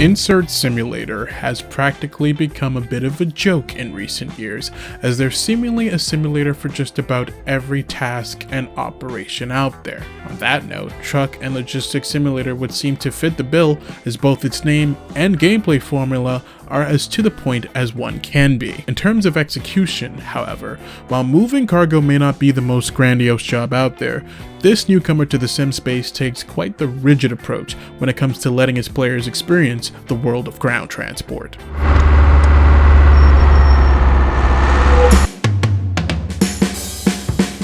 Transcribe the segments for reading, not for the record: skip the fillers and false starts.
Insert Simulator has practically become a bit of a joke in recent years, as they're seemingly a simulator for just about every task and operation out there. On that note, Truck and Logistics Simulator would seem to fit the bill, as both its name and gameplay formula are as to the point as one can be. In terms of execution, however, while moving cargo may not be the most grandiose job out there, this newcomer to the sim space takes quite the rigid approach when it comes to letting its players experience the world of ground transport.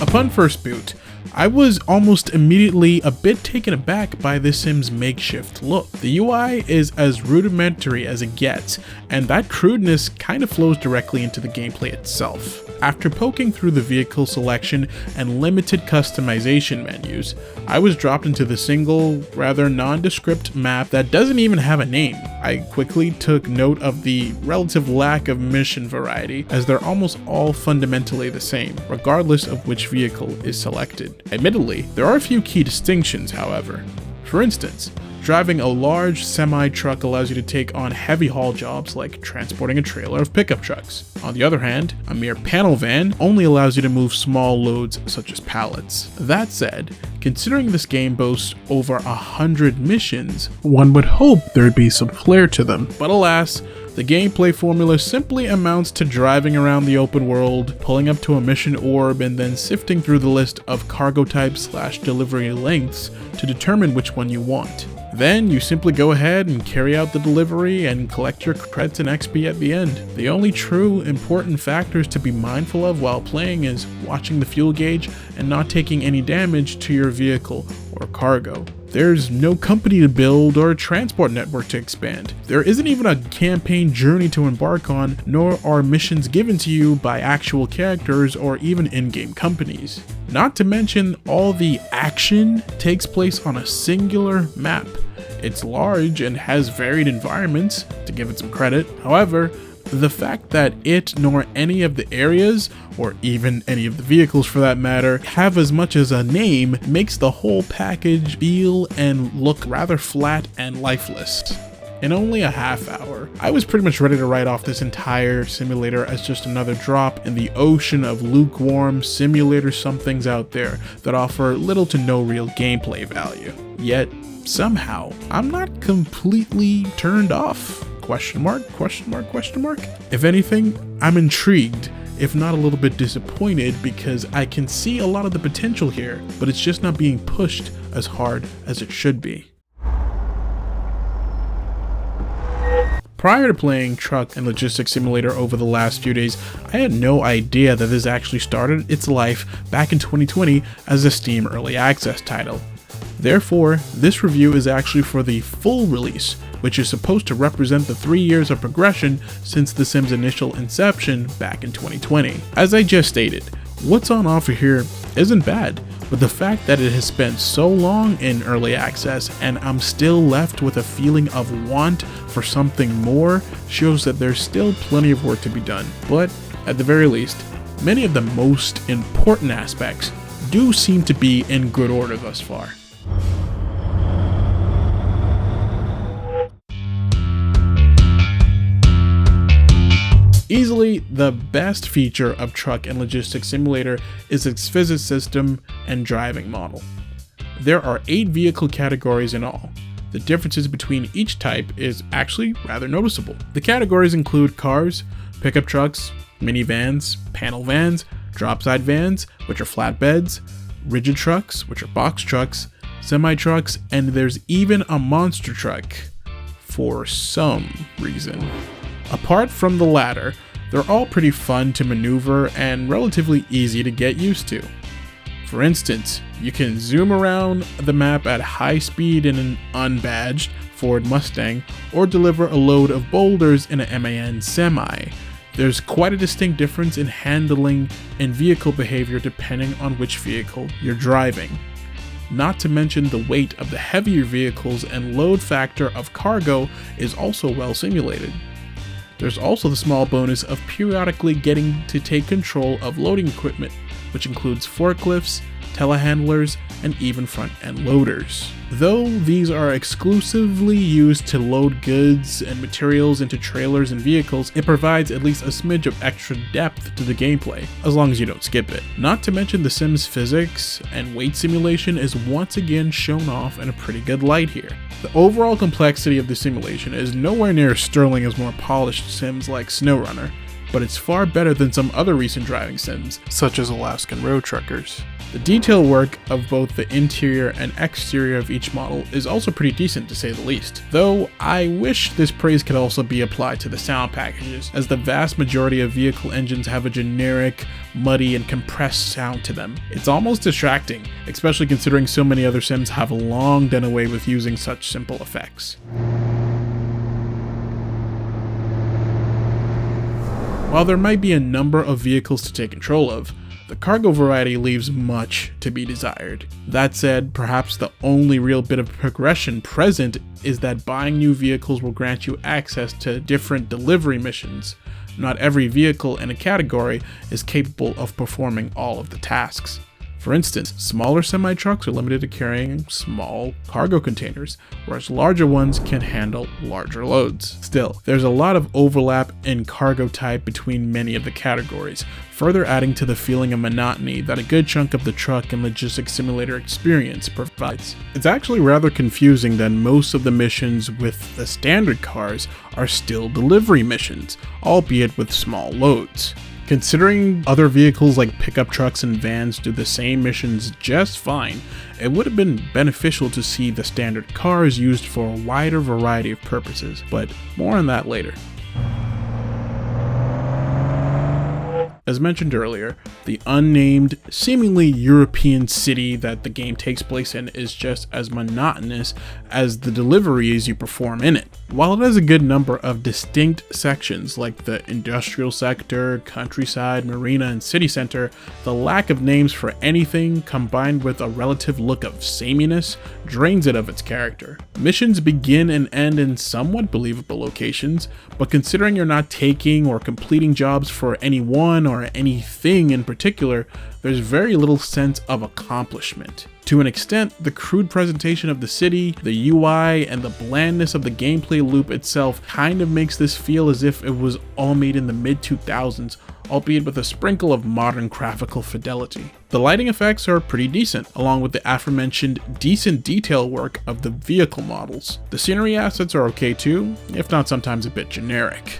Upon first boot, I was almost immediately a bit taken aback by this sim's makeshift look. The UI is as rudimentary as it gets, and that crudeness kind of flows directly into the gameplay itself. After poking through the vehicle selection and limited customization menus, I was dropped into the single, rather nondescript map that doesn't even have a name. I quickly took note of the relative lack of mission variety, as they're almost all fundamentally the same, regardless of which vehicle is selected. Admittedly, there are a few key distinctions, however. For instance, driving a large semi-truck allows you to take on heavy haul jobs like transporting a trailer of pickup trucks. On the other hand, a mere panel van only allows you to move small loads such as pallets. That said, considering this game boasts over 100 missions, one would hope there'd be some flair to them. But alas, the gameplay formula simply amounts to driving around the open world, pulling up to a mission orb, and then sifting through the list of cargo types / delivery lengths to determine which one you want. Then you simply go ahead and carry out the delivery and collect your credits and XP at the end. The only true important factors to be mindful of while playing is watching the fuel gauge and not taking any damage to your vehicle or cargo. There's no company to build or a transport network to expand. There isn't even a campaign journey to embark on, nor are missions given to you by actual characters or even in-game companies. Not to mention, all the action takes place on a singular map. It's large and has varied environments, to give it some credit. However, the fact that it nor any of the areas, or even any of the vehicles for that matter, have as much as a name makes the whole package feel and look rather flat and lifeless. In only a half hour, I was pretty much ready to write off this entire simulator as just another drop in the ocean of lukewarm simulator somethings out there that offer little to no real gameplay value. Yet, somehow, I'm not completely turned off. Question mark? If anything, I'm intrigued, if not a little bit disappointed, because I can see a lot of the potential here, but it's just not being pushed as hard as it should be. Prior to playing Truck and Logistics Simulator over the last few days, I had no idea that this actually started its life back in 2020 as a Steam Early Access title. Therefore, this review is actually for the full release, which is supposed to represent the 3 years of progression since The Sims' initial inception back in 2020. As I just stated, what's on offer here isn't bad, but the fact that it has spent so long in early access and I'm still left with a feeling of want for something more shows that there's still plenty of work to be done. But at the very least, many of the most important aspects do seem to be in good order thus far. Easily, the best feature of Truck and Logistics Simulator is its physics system and driving model. There are 8 vehicle categories in all. The differences between each type is actually rather noticeable. The categories include cars, pickup trucks, minivans, panel vans, drop-side vans, which are flatbeds, rigid trucks, which are box trucks, semi-trucks, and there's even a monster truck, for some reason. Apart from the latter, they're all pretty fun to maneuver and relatively easy to get used to. For instance, you can zoom around the map at high speed in an unbadged Ford Mustang, or deliver a load of boulders in a MAN semi. There's quite a distinct difference in handling and vehicle behavior depending on which vehicle you're driving. Not to mention the weight of the heavier vehicles and load factor of cargo is also well simulated. There's also the small bonus of periodically getting to take control of loading equipment, which includes forklifts, telehandlers, and even front-end loaders. Though these are exclusively used to load goods and materials into trailers and vehicles, it provides at least a smidge of extra depth to the gameplay, as long as you don't skip it. Not to mention the Sims physics and weight simulation is once again shown off in a pretty good light here. The overall complexity of the simulation is nowhere near as sterling as more polished Sims like SnowRunner, but it's far better than some other recent driving sims, such as Alaskan Road Truckers. The detail work of both the interior and exterior of each model is also pretty decent to say the least, though I wish this praise could also be applied to the sound packages, as the vast majority of vehicle engines have a generic, muddy, and compressed sound to them. It's almost distracting, especially considering so many other sims have long done away with using such simple effects. While there might be a number of vehicles to take control of, the cargo variety leaves much to be desired. That said, perhaps the only real bit of progression present is that buying new vehicles will grant you access to different delivery missions. Not every vehicle in a category is capable of performing all of the tasks. For instance, smaller semi-trucks are limited to carrying small cargo containers, whereas larger ones can handle larger loads. Still, there's a lot of overlap in cargo type between many of the categories, further adding to the feeling of monotony that a good chunk of the truck and logistics simulator experience provides. It's actually rather confusing that most of the missions with the standard cars are still delivery missions, albeit with small loads. Considering other vehicles like pickup trucks and vans do the same missions just fine, it would have been beneficial to see the standard cars used for a wider variety of purposes, but more on that later. As mentioned earlier, the unnamed, seemingly European city that the game takes place in is just as monotonous as the deliveries you perform in it. While it has a good number of distinct sections like the industrial sector, countryside, marina, and city center, the lack of names for anything combined with a relative look of sameness drains it of its character. Missions begin and end in somewhat believable locations, but considering you're not taking or completing jobs for anyone or anything in particular, there's very little sense of accomplishment. To an extent, the crude presentation of the city, the UI, and the blandness of the gameplay loop itself kind of makes this feel as if it was all made in the mid-2000s, albeit with a sprinkle of modern graphical fidelity. The lighting effects are pretty decent, along with the aforementioned decent detail work of the vehicle models. The scenery assets are okay too, if not sometimes a bit generic.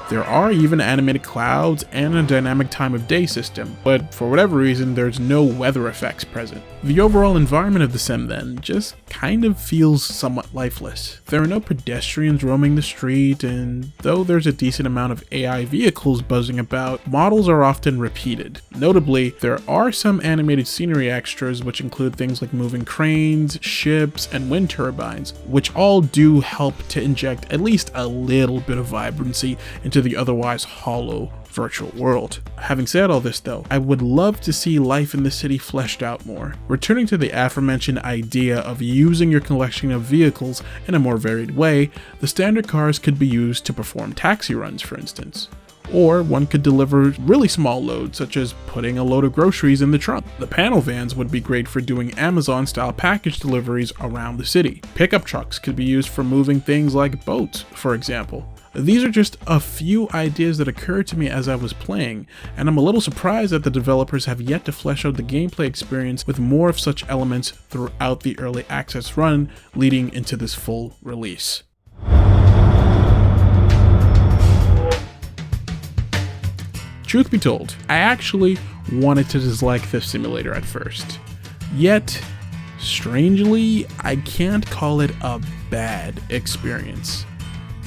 There are even animated clouds and a dynamic time of day system, but for whatever reason there's no weather effects present. The overall environment of the sim then just kind of feels somewhat lifeless. There are no pedestrians roaming the street, and though there's a decent amount of AI vehicles buzzing about, models are often repeated. Notably, there are some animated scenery extras which include things like moving cranes, ships, and wind turbines, which all do help to inject at least a little bit of vibrancy into the otherwise hollow virtual world. Having said all this though, I would love to see life in the city fleshed out more. Returning to the aforementioned idea of using your collection of vehicles in a more varied way, the standard cars could be used to perform taxi runs, for instance. Or one could deliver really small loads, such as putting a load of groceries in the trunk. The panel vans would be great for doing Amazon-style package deliveries around the city. Pickup trucks could be used for moving things like boats, for example. These are just a few ideas that occurred to me as I was playing, and I'm a little surprised that the developers have yet to flesh out the gameplay experience with more of such elements throughout the early access run leading into this full release. Truth be told, I actually wanted to dislike this simulator at first. Yet, strangely, I can't call it a bad experience.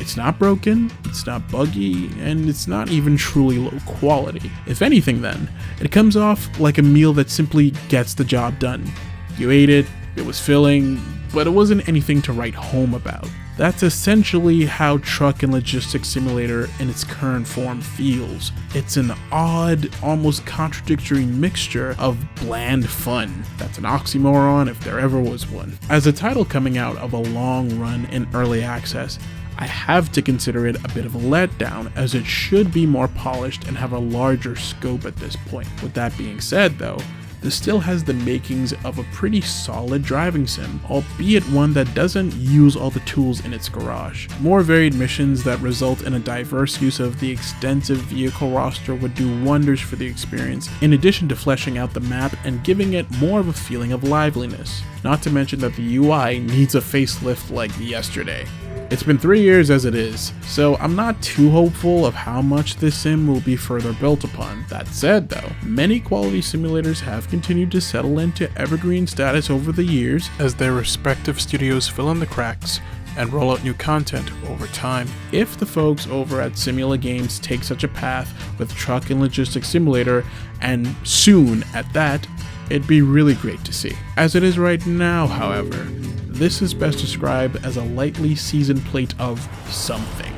It's not broken, it's not buggy, and it's not even truly low quality. If anything then, it comes off like a meal that simply gets the job done. You ate it, it was filling, but it wasn't anything to write home about. That's essentially how Truck and Logistics Simulator in its current form feels. It's an odd, almost contradictory mixture of bland fun. That's an oxymoron if there ever was one. As a title coming out of a long run in early access, I have to consider it a bit of a letdown, as it should be more polished and have a larger scope at this point. With that being said though, this still has the makings of a pretty solid driving sim, albeit one that doesn't use all the tools in its garage. More varied missions that result in a diverse use of the extensive vehicle roster would do wonders for the experience, in addition to fleshing out the map and giving it more of a feeling of liveliness. Not to mention that the UI needs a facelift like yesterday. It's been 3 years as it is, so I'm not too hopeful of how much this sim will be further built upon. That said though, many quality simulators have continued to settle into evergreen status over the years as their respective studios fill in the cracks and roll out new content over time. If the folks over at Simula Games take such a path with Truck and Logistics Simulator, and soon at that, it'd be really great to see. As it is right now, however, this is best described as a lightly seasoned plate of something.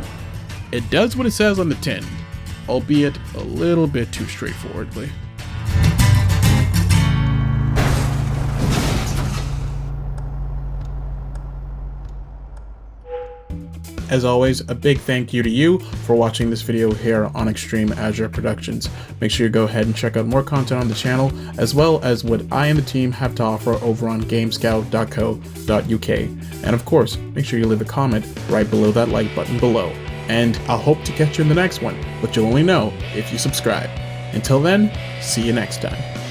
It does what it says on the tin, albeit a little bit too straightforwardly. As always, a big thank you to you for watching this video here on eXtremeAzure Productions. Make sure you go ahead and check out more content on the channel, as well as what I and the team have to offer over on gamescout.co.uk. And of course, make sure you leave a comment right below that like button below. And I'll hope to catch you in the next one, but you'll only know if you subscribe. Until then, see you next time.